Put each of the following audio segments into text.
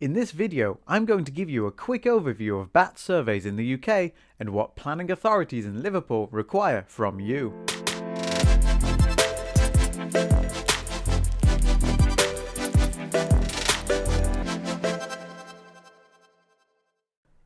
In this video, I'm going to give you a quick overview of bat surveys in the UK and what planning authorities in Liverpool require from you.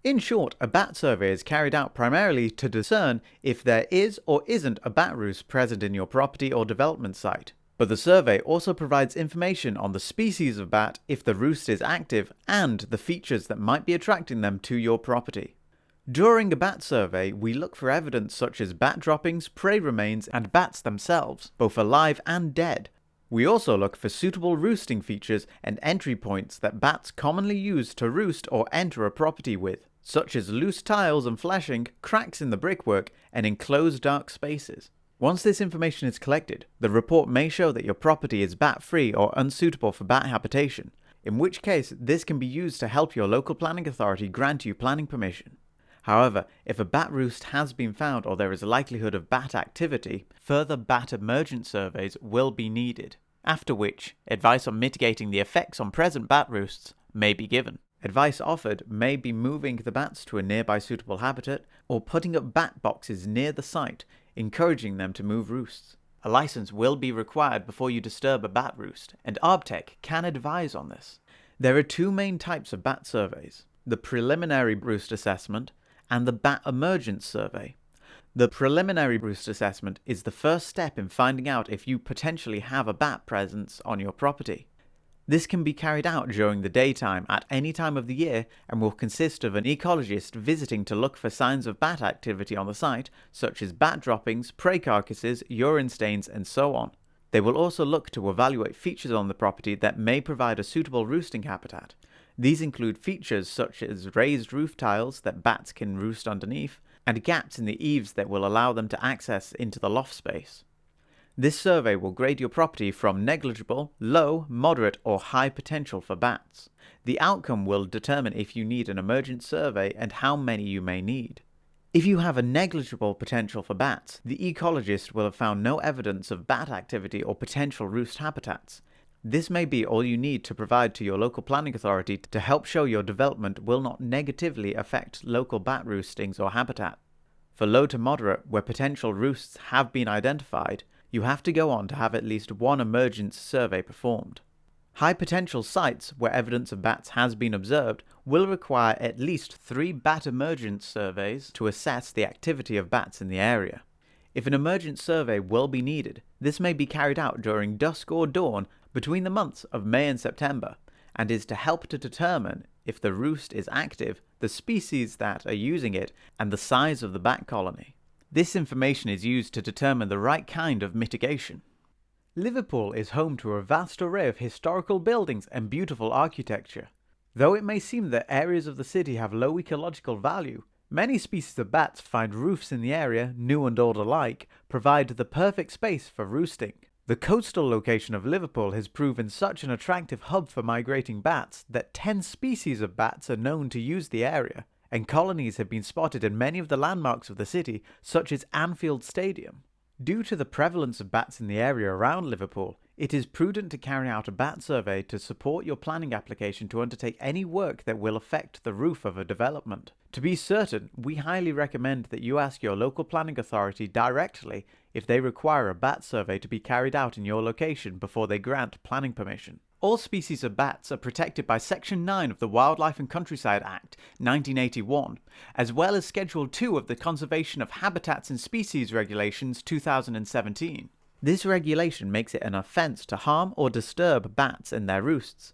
In short, a bat survey is carried out primarily to discern if there is or isn't a bat roost present in your property or development site. But the survey also provides information on the species of bat if the roost is active and the features that might be attracting them to your property. During a bat survey, we look for evidence such as bat droppings, prey remains, and bats themselves, both alive and dead. We also look for suitable roosting features and entry points that bats commonly use to roost or enter a property with, such as loose tiles and fleshing, cracks in the brickwork, and enclosed dark spaces. Once this information is collected, the report may show that your property is bat-free or unsuitable for bat habitation, in which case this can be used to help your local planning authority grant you planning permission. However, if a bat roost has been found or there is a likelihood of bat activity, further bat emergence surveys will be needed, after which advice on mitigating the effects on present bat roosts may be given. Advice offered may be moving the bats to a nearby suitable habitat or putting up bat boxes near the site, encouraging them to move roosts. A license will be required before you disturb a bat roost, and Arbtech can advise on this. There are two main types of bat surveys: the preliminary roost assessment and the bat emergence survey. The preliminary roost assessment is the first step in finding out if you potentially have a bat presence on your property. This can be carried out during the daytime at any time of the year and will consist of an ecologist visiting to look for signs of bat activity on the site, such as bat droppings, prey carcasses, urine stains, and so on. They will also look to evaluate features on the property that may provide a suitable roosting habitat. These include features such as raised roof tiles that bats can roost underneath, and gaps in the eaves that will allow them to access into the loft space. This survey will grade your property from negligible, low, moderate, or high potential for bats. The outcome will determine if you need an emergent survey and how many you may need. If you have a negligible potential for bats, the ecologist will have found no evidence of bat activity or potential roost habitats. This may be all you need to provide to your local planning authority to help show your development will not negatively affect local bat roostings or habitat. For low to moderate, where potential roosts have been identified, you have to go on to have at least one emergence survey performed. High potential sites where evidence of bats has been observed will require at least 3 bat emergence surveys to assess the activity of bats in the area. If an emergence survey will be needed, this may be carried out during dusk or dawn between the months of May and September, and is to help to determine if the roost is active, the species that are using it, and the size of the bat colony. This information is used to determine the right kind of mitigation. Liverpool is home to a vast array of historical buildings and beautiful architecture. Though it may seem that areas of the city have low ecological value, many species of bats find roofs in the area, new and old alike, provide the perfect space for roosting. The coastal location of Liverpool has proven such an attractive hub for migrating bats that 10 species of bats are known to use the area, and colonies have been spotted in many of the landmarks of the city, such as Anfield Stadium. Due to the prevalence of bats in the area around Liverpool, it is prudent to carry out a bat survey to support your planning application to undertake any work that will affect the roof of a development. To be certain, we highly recommend that you ask your local planning authority directly if they require a bat survey to be carried out in your location before they grant planning permission. All species of bats are protected by Section 9 of the Wildlife and Countryside Act 1981, as well as Schedule 2 of the Conservation of Habitats and Species Regulations 2017. This regulation makes it an offence to harm or disturb bats and their roosts.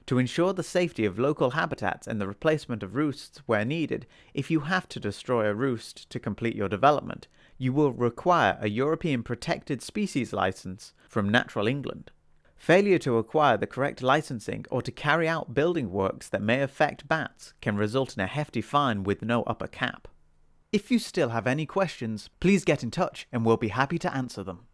To ensure the safety of local habitats and the replacement of roosts where needed, if you have to destroy a roost to complete your development, you will require a European Protected Species Licence from Natural England. Failure to acquire the correct licensing or to carry out building works that may affect bats can result in a hefty fine with no upper cap. If you still have any questions, please get in touch and we'll be happy to answer them.